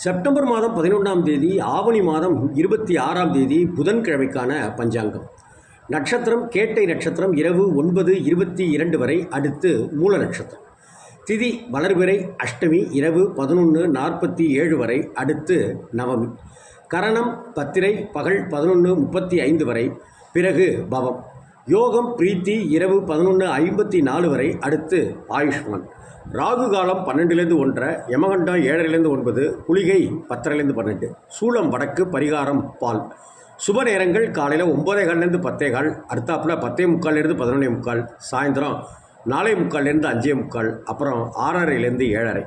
September மாதம் 11ஆம் தேதி ஆவணி மாதம் 26ஆம் தேதி புதன்கிழமைக்கான பஞ்சாங்கம். நட்சத்திரம் கேட்டை நட்சத்திரம் இரவு 9:22 வரை, அடுத்து மூல நட்சத்திரம். திதி வளர்பிறை அஷ்டமி இரவு 11:47 வரை, அடுத்து நவமி. கரணம் பத்திரை பகல் 11:35 வரை, பிறகு பவம். யோகம் பிரீத்தி இரவு 11:54 வரை, அடுத்து ஆயுஷ்மான். ராகு காலம் 12லேருந்து 1:30, யமகண்டம் 7:00லேருந்து 9, குளிகை 10:30லேருந்து 12. சூளம் வடக்கு, பரிகாரம் பால். சுப நேரங்கள் காலையில் 9:15லேருந்து 10:15, அடுத்தாப்புல 10:45லேருந்து 11:45, சாயந்தரம் 4:45லேருந்து 5:45, அப்புறம் 6:30லேருந்து 7:30.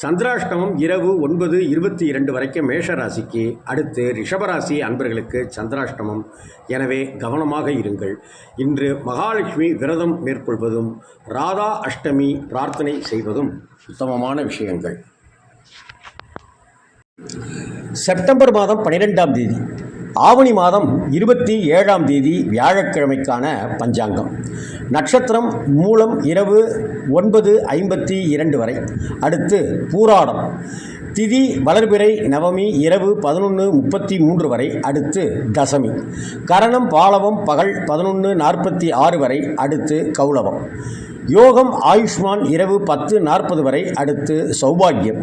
சந்திராஷ்டமம் இரவு 9:22 வரைக்கும் மேஷ ராசிக்கு, அடுத்து ரிஷபராசி அன்பர்களுக்கு சந்திராஷ்டமம். எனவே கவனமாக இருங்கள். இன்று மகாலட்சுமி விரதம் மேற்கொள்வதும் ராதா அஷ்டமி பிரார்த்தனை செய்வதும் உத்தமமான விஷயங்கள். செப்டம்பர் மாதம் 12ஆம் தேதி ஆவணி மாதம் 27ஆம் தேதி வியாழக்கிழமைக்கான பஞ்சாங்கம். நட்சத்திரம் மூலம் இரவு 9:52 வரை, அடுத்து பூராடம். திதி வளர்பிறை நவமி இரவு 11:33 வரை, அடுத்து தசமி. கரணம் பாலவம் பகல் 11:46 வரை, அடுத்து கௌளவம். யோகம் ஆயுஷ்மான் இரவு 10:40 வரை, அடுத்து சௌபாகியம்.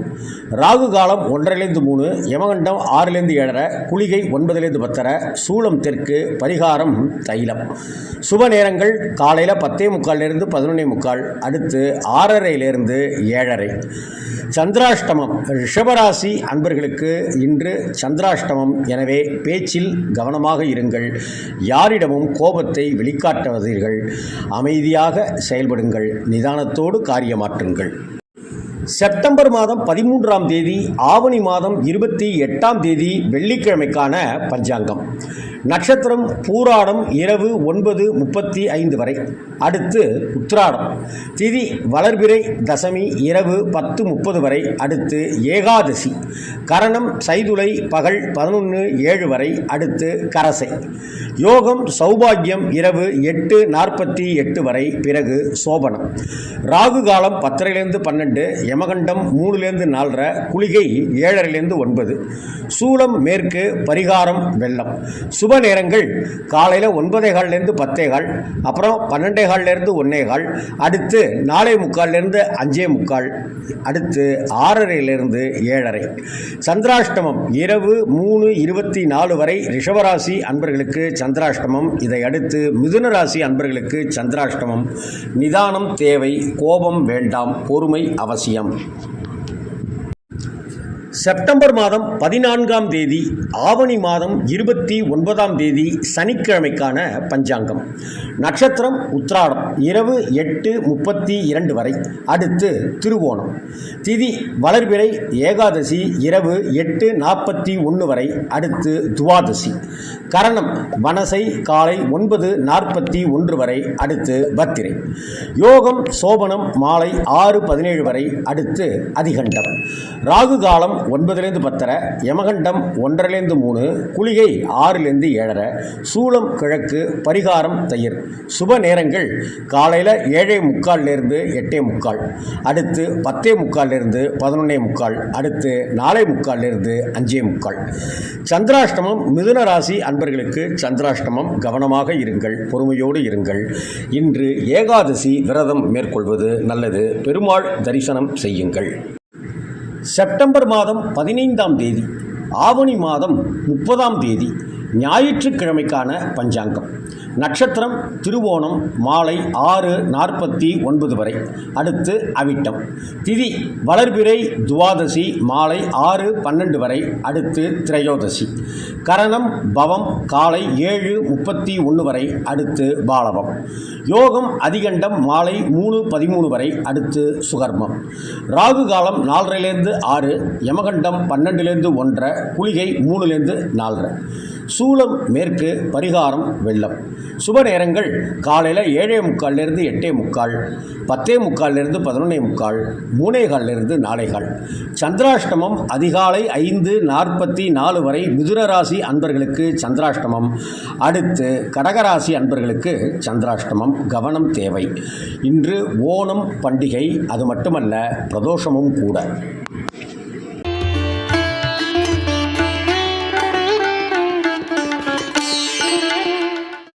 ராகு காலம் 1:30லேருந்து 3, யமகண்டம் 6:00லேருந்து 7:30, குளிகை 9:00லேருந்து 10:30, சூளம் தெற்கு, பரிகாரம் தைலம். சுப நேரங்கள் காலையில் 10:45லேருந்து 11:45, அடுத்து 6:30லேருந்து 7:30. சந்திராஷ்டமம் ரிஷபராசி அன்பர்களுக்கு இன்று சந்திராஷ்டமம். எனவே பேச்சில் கவனமாக இருங்கள். யாரிடமும் கோபத்தை வெளிக்காட்டுவதீர்கள். அமைதியாக செயல்படுங்கள். நிதானத்தோடு காரியமாற்றுங்கள். செப்டம்பர் மாதம் 13ஆம் தேதி ஆவணி மாதம் 28ஆம் தேதி வெள்ளிக்கிழமைக்கான பஞ்சாங்கம். நட்சத்திரம் பூராடம் இரவு 9:35 வரை, அடுத்து உத்திராடம். திதி வளர்பிறை தசமி இரவு 10:30 வரை, அடுத்து ஏகாதசி. கரணம் சைதுளை பகல் 11:07 வரை, அடுத்து கரசை. யோகம் சௌபாகியம் இரவு 8:48 வரை, பிறகு சோபனம். ராகு காலம் 10:30லேருந்து 12, யமகண்டம் 3:00லேருந்து 4:30, குளிகை 7:30லேருந்து 9. சூளம் மேற்கு, பரிகாரம் வெள்ளம். சுப நேரங்கள் காலையில் 9:15லேருந்து 10:15, அப்புறம் 12:15லேருந்து 1:15, அடுத்து 4:45லேருந்து 5:45, அடுத்து 6:30லேருந்து 7:30. சந்திராஷ்டமம் இரவு 3:24 வரை ரிஷபராசி அன்பர்களுக்கு சந்திராஷ்டமம். இதை அடுத்து மிதுன ராசி அன்பர்களுக்கு சந்திராஷ்டமம். நிதானம் தேவை, கோபம் வேண்டாம், பொறுமை அவசியம். செப்டம்பர் மாதம் 14ஆம் தேதி ஆவணி மாதம் 29ஆம் தேதி சனிக்கிழமைக்கான பஞ்சாங்கம். நட்சத்திரம் உத்திராடம் இரவு 8:32 வரை, அடுத்து திருவோணம். திதி வளர்பிறை ஏகாதசி இரவு 8:41 வரை, அடுத்து துவாதசி. கரணம் வனசை காலை 9:41 வரை, அடுத்து பத்திரை. யோகம் சோபனம் மாலை 6:17 வரை, அடுத்து அதிகண்டம். ராகு காலம் 9:00லேருந்து 10:30, யமகண்டம் 1:30லேருந்து 3, குளிகை 6:00லேருந்து 7:30, சூளம் கிழக்கு, பரிகாரம் தயிர். சுப நேரங்கள் காலையில் 7:45லேருந்து 8:45, அடுத்து 10:45லேருந்து 11:45, அடுத்து 4:45லேருந்து 5:45. சந்திராஷ்டமம் மிதுன ராசி அன்பர்களுக்கு சந்திராஷ்டமம். கவனமாக இருங்கள், பொறுமையோடு இருங்கள். இன்று ஏகாதசி விரதம் மேற்கொள்வது நல்லது. பெருமாள் தரிசனம் செய்யுங்கள். செப்டம்பர் மாதம் 15ஆம் தேதி ஆவணி மாதம் 30ஆம் தேதி ஞாயிற்றுக்கிழமைக்கான பஞ்சாங்கம். நட்சத்திரம் திருவோணம் மாலை 6:49 வரை, அடுத்து அவிட்டம். திதி வளர்பிறை துவாதசி மாலை 6:12 வரை, அடுத்து திரையோதசி. கரணம் பவம் காலை 7:31 வரை, அடுத்து பாலவம். யோகம் அதிகண்டம் மாலை 3:13 வரை, அடுத்து சுகர்மம். ராகு காலம் 4:30லேருந்து 6, யமகண்டம் 12லேருந்து 1:30, குளிகை 3:00லேருந்து 4:30. சூளம் மேற்கு, பரிகாரம் வெள்ளம். சுப நேரங்கள் காலையில் 7:45லேருந்து 8:45, 10:45லேருந்து 11:45, 3:15லேருந்து 4:15. சந்திராஷ்டமம் அதிகாலை 5:44 வரை மிதுன ராசி அன்பர்களுக்கு சந்திராஷ்டமம். அடுத்து கடகராசி அன்பர்களுக்கு சந்திராஷ்டமம். கவனம் தேவை. இன்று ஓணம் பண்டிகை. அது மட்டுமல்ல, பிரதோஷமும் கூட.